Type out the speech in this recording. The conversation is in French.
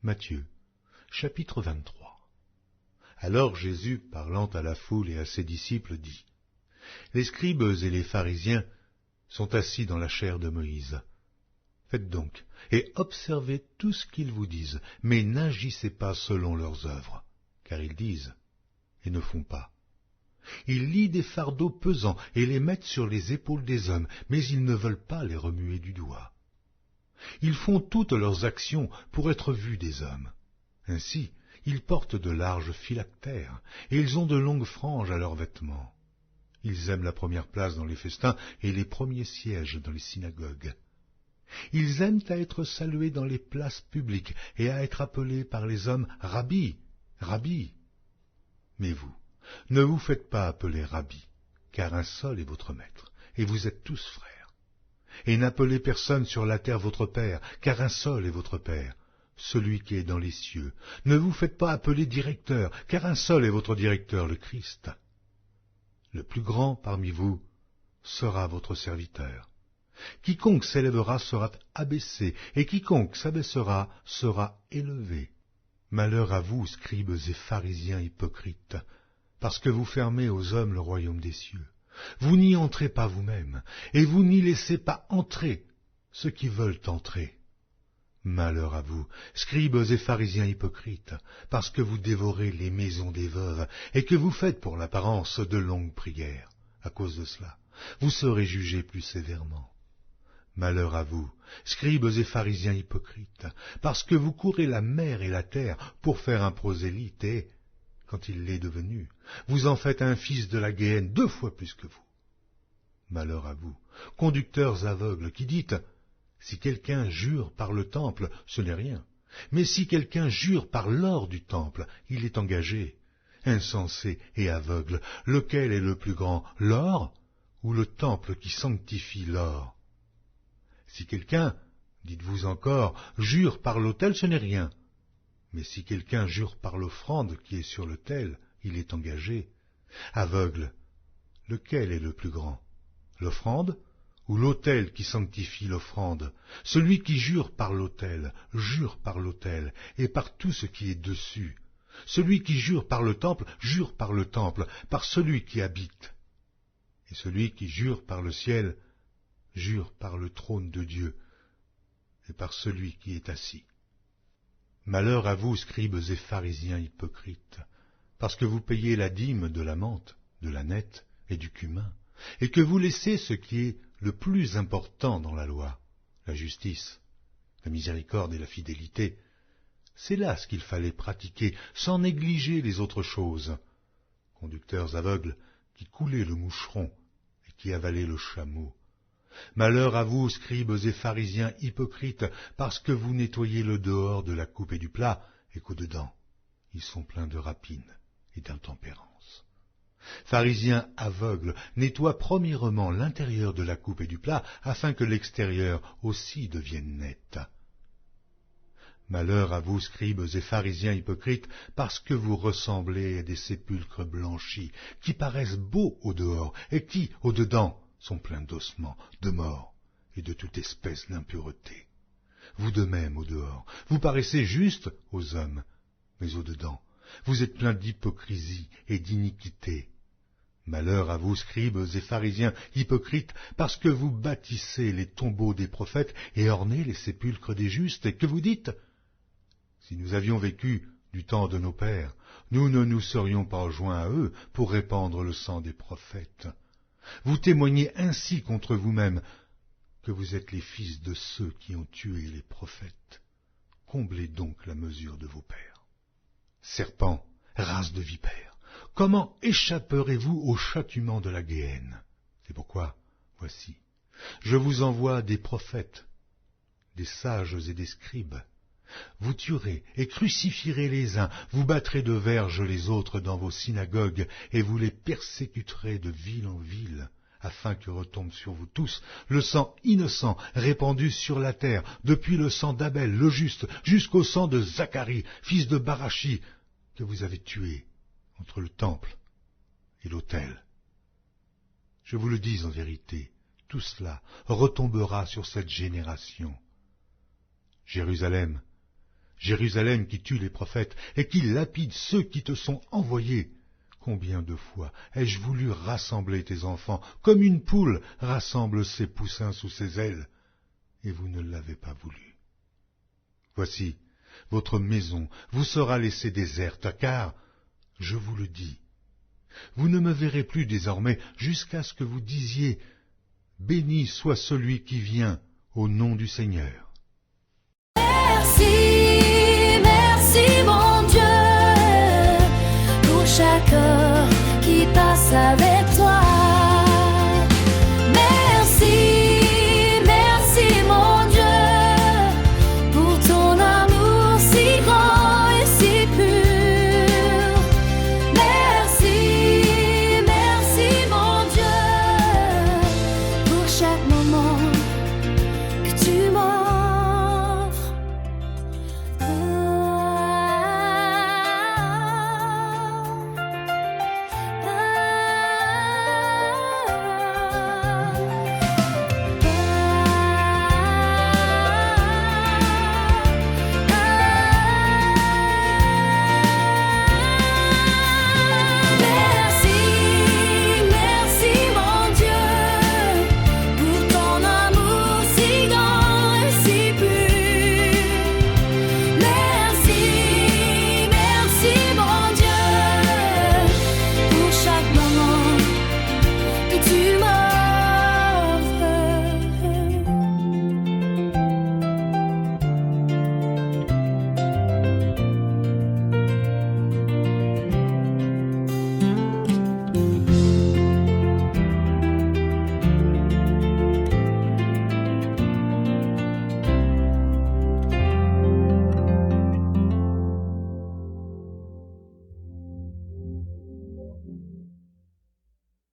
Matthieu, chapitre 23. Alors Jésus, parlant à la foule et à ses disciples, dit : Les scribes et les pharisiens sont assis dans la chaire de Moïse. Faites donc, et observez tout ce qu'ils vous disent, mais n'agissez pas selon leurs œuvres, car ils disent et ne font pas. Ils lient des fardeaux pesants et les mettent sur les épaules des hommes, mais ils ne veulent pas les remuer du doigt. Ils font toutes leurs actions pour être vus des hommes. Ainsi, ils portent de larges phylactères, et ils ont de longues franges à leurs vêtements. Ils aiment la première place dans les festins et les premiers sièges dans les synagogues. Ils aiment à être salués dans les places publiques et à être appelés par les hommes « Rabbi, Rabbi ». Mais vous, ne vous faites pas appeler Rabbi, car un seul est votre maître, et vous êtes tous frères. Et n'appelez personne sur la terre votre Père, car un seul est votre Père, celui qui est dans les cieux. Ne vous faites pas appeler directeur, car un seul est votre directeur, le Christ. Le plus grand parmi vous sera votre serviteur. Quiconque s'élèvera sera abaissé, et quiconque s'abaissera sera élevé. Malheur à vous, scribes et pharisiens hypocrites, parce que vous fermez aux hommes le royaume des cieux. Vous n'y entrez pas vous-même, et vous n'y laissez pas entrer ceux qui veulent entrer. Malheur à vous, scribes et pharisiens hypocrites, parce que vous dévorez les maisons des veuves, et que vous faites pour l'apparence de longues prières. À cause de cela, vous serez jugés plus sévèrement. Malheur à vous, scribes et pharisiens hypocrites, parce que vous courez la mer et la terre pour faire un prosélyte, et, quand il l'est devenu, vous en faites un fils de la Géhenne 2 fois plus que vous. Malheur à vous, conducteurs aveugles, qui dites : si quelqu'un jure par le temple, ce n'est rien, mais si quelqu'un jure par l'or du temple, il est engagé. Insensé et aveugle, lequel est le plus grand, l'or ou le temple qui sanctifie l'or ? Si quelqu'un, dites-vous encore, jure par l'autel, ce n'est rien. Mais si quelqu'un jure par l'offrande qui est sur l'autel, il est engagé. Aveugle, lequel est le plus grand, l'offrande ou l'autel qui sanctifie l'offrande ? Celui qui jure par l'autel et par tout ce qui est dessus. Celui qui jure par le temple, jure par le temple, par celui qui habite. Et celui qui jure par le ciel, jure par le trône de Dieu et par celui qui est assis. Malheur à vous, scribes et pharisiens hypocrites, parce que vous payez la dîme de la menthe, de la nette et du cumin, et que vous laissez ce qui est le plus important dans la loi, la justice, la miséricorde et la fidélité. C'est là ce qu'il fallait pratiquer, sans négliger les autres choses. Conducteurs aveugles qui coulaient le moucheron et qui avalaient le chameau. Malheur à vous, scribes et pharisiens hypocrites, parce que vous nettoyez le dehors de la coupe et du plat, et qu'au-dedans, ils sont pleins de rapine et d'intempérance. Pharisiens aveugles, nettoie premièrement l'intérieur de la coupe et du plat, afin que l'extérieur aussi devienne net. Malheur à vous, scribes et pharisiens hypocrites, parce que vous ressemblez à des sépulcres blanchis, qui paraissent beaux au dehors, et qui, au dedans, sont pleins d'ossements, de morts et de toute espèce d'impureté. Vous de même, au dehors, vous paraissez justes aux hommes, mais au dedans, vous êtes pleins d'hypocrisie et d'iniquité. Malheur à vous, scribes et pharisiens hypocrites, parce que vous bâtissez les tombeaux des prophètes et ornez les sépulcres des justes, et que vous dites : si nous avions vécu du temps de nos pères, nous ne nous serions pas joints à eux pour répandre le sang des prophètes. Vous témoignez ainsi contre vous-même que vous êtes les fils de ceux qui ont tué les prophètes. Comblez donc la mesure de vos pères. Serpents, race de vipères, comment échapperez-vous au châtiment de la Géhenne ? C'est pourquoi, voici, je vous envoie des prophètes, des sages et des scribes. Vous tuerez et crucifierez les uns, vous battrez de verges les autres dans vos synagogues, et vous les persécuterez de ville en ville, afin que retombe sur vous tous le sang innocent répandu sur la terre, depuis le sang d'Abel le juste, jusqu'au sang de Zacharie, fils de Barachi, que vous avez tué entre le temple et l'autel. Je vous le dis en vérité, tout cela retombera sur cette génération. Jérusalem, Jérusalem qui tue les prophètes et qui lapide ceux qui te sont envoyés. Combien de fois ai-je voulu rassembler tes enfants, comme une poule rassemble ses poussins sous ses ailes, et vous ne l'avez pas voulu. Voici, votre maison vous sera laissée déserte, car, je vous le dis, vous ne me verrez plus désormais jusqu'à ce que vous disiez « Béni soit celui qui vient au nom du Seigneur ».